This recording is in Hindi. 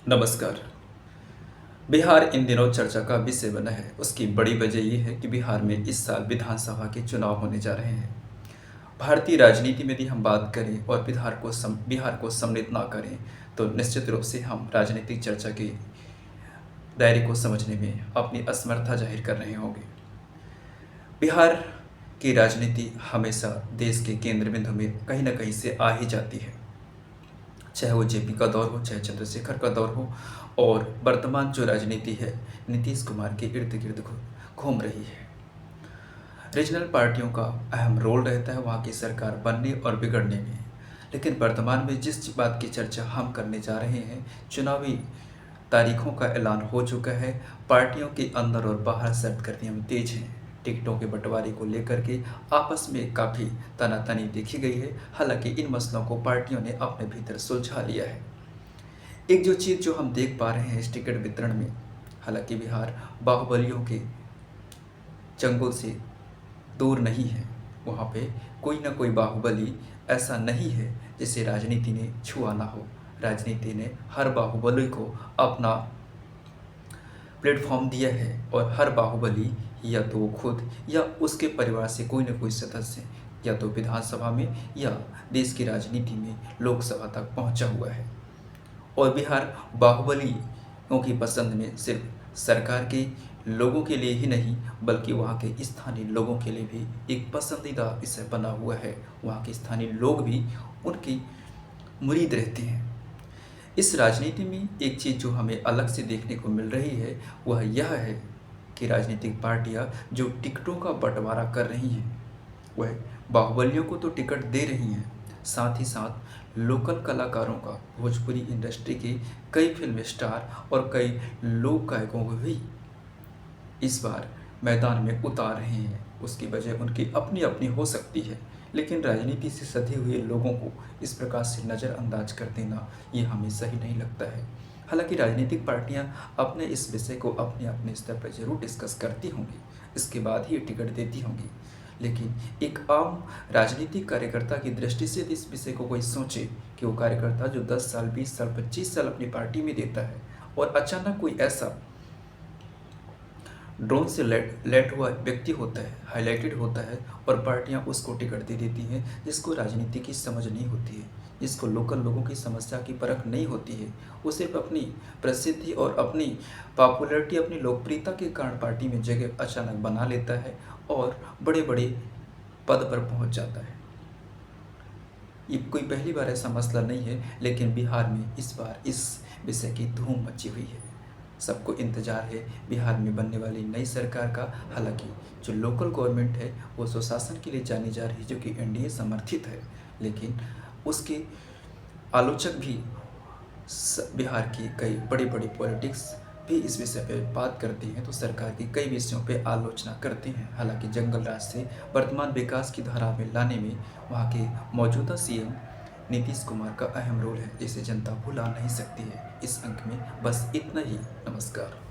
नमस्कार। बिहार इन दिनों चर्चा का विषय बना है। उसकी बड़ी वजह ये है कि बिहार में इस साल विधानसभा के चुनाव होने जा रहे हैं। भारतीय राजनीति में यदि हम बात करें और बिहार को सम्मिलित ना करें तो निश्चित रूप से हम राजनीतिक चर्चा के दायरे को समझने में अपनी असमर्थता जाहिर कर रहे होंगे। बिहार की राजनीति हमेशा देश के केंद्र बिंदु में कहीं ना कहीं से आ ही जाती है, चाहे वो जेपी का दौर हो, चाहे चंद्रशेखर का दौर हो। और वर्तमान जो राजनीति है नीतीश कुमार के इर्द गिर्द घूम रही है। रीजनल पार्टियों का अहम रोल रहता है वहाँ की सरकार बनने और बिगड़ने में। लेकिन वर्तमान में जिस बात की चर्चा हम करने जा रहे हैं, चुनावी तारीखों का ऐलान हो चुका है। पार्टियों के अंदर और बाहर सरगर्मियाँ तेज हैं। टिकटों के बंटवारे को लेकर के आपस में काफ़ी तनातनी देखी गई है। हालांकि इन मसलों को पार्टियों ने अपने भीतर सुलझा लिया है। एक जो चीज़ जो हम देख पा रहे हैं इस टिकट वितरण में, हालांकि बिहार बाहुबलियों के चंगुल से दूर नहीं है। वहाँ पे कोई ना कोई बाहुबली ऐसा नहीं है जिसे राजनीति ने छुआ ना हो। राजनीति ने हर बाहुबली को अपना प्लेटफॉर्म दिया है और हर बाहुबली या तो वो खुद या उसके परिवार से कोई ना कोई सदस्य या तो विधानसभा में या देश की राजनीति में लोकसभा तक पहुंचा हुआ है। और बिहार बाहुबलियों की पसंद में सिर्फ सरकार के लोगों के लिए ही नहीं बल्कि वहाँ के स्थानीय लोगों के लिए भी एक पसंदीदा विषय बना हुआ है। वहाँ के स्थानीय लोग भी उनकी मुरीद रहते हैं। इस राजनीति में एक चीज़ जो हमें अलग से देखने को मिल रही है वह यह है कि राजनीतिक पार्टियां जो टिकटों का बंटवारा कर रही हैं वह बाहुबलियों को तो टिकट दे रही हैं, साथ ही साथ लोकल कलाकारों का, भोजपुरी इंडस्ट्री के कई फिल्म स्टार और कई लोक गायकों को भी इस बार मैदान में उतार रहे हैं। उसकी वजह उनकी अपनी अपनी हो सकती है, लेकिन राजनीति से सधे हुए लोगों को इस प्रकार से नज़रअंदाज कर देना ये हमें सही नहीं लगता है। हालांकि राजनीतिक पार्टियां अपने इस विषय को अपने अपने स्तर पर जरूर डिस्कस करती होंगी, इसके बाद ही टिकट देती होंगी। लेकिन एक आम राजनीतिक कार्यकर्ता की दृष्टि से इस विषय को कोई सोचे कि वो कार्यकर्ता जो 10 साल, 20 साल, 25 साल अपनी पार्टी में देता है और अचानक कोई ऐसा ड्रोन से लेट हुआ व्यक्ति होता है, हाईलाइटेड होता है और पार्टियां उसको टिकट दे देती हैं, जिसको राजनीति की समझ नहीं होती है, जिसको लोकल लोगों की समस्या की परख नहीं होती है। वो सिर्फ अपनी प्रसिद्धि और अपनी पॉपुलैरिटी, अपनी लोकप्रियता के कारण पार्टी में जगह अचानक बना लेता है और बड़े बड़े पद पर पहुंच जाता है। ये कोई पहली बार ऐसा मसला नहीं है, लेकिन बिहार में इस बार इस विषय की धूम मची हुई है। सबको इंतजार है बिहार में बनने वाली नई सरकार का। हालांकि जो लोकल गवर्नमेंट है वो सुशासन के लिए जानी जा रही है, जो कि एनडीए समर्थित है, लेकिन उसके आलोचक भी बिहार की कई बड़ी बड़ी पॉलिटिक्स भी इस विषय पे बात करती हैं, तो सरकार की कई विषयों पे आलोचना करते हैं। हालांकि जंगल राज से वर्तमान विकास की धारा में लाने में वहाँ के मौजूदा सीएम नीतीश कुमार का अहम रोल है, जिसे जनता भुला नहीं सकती है। इस अंक में बस इतना ही। नमस्कार।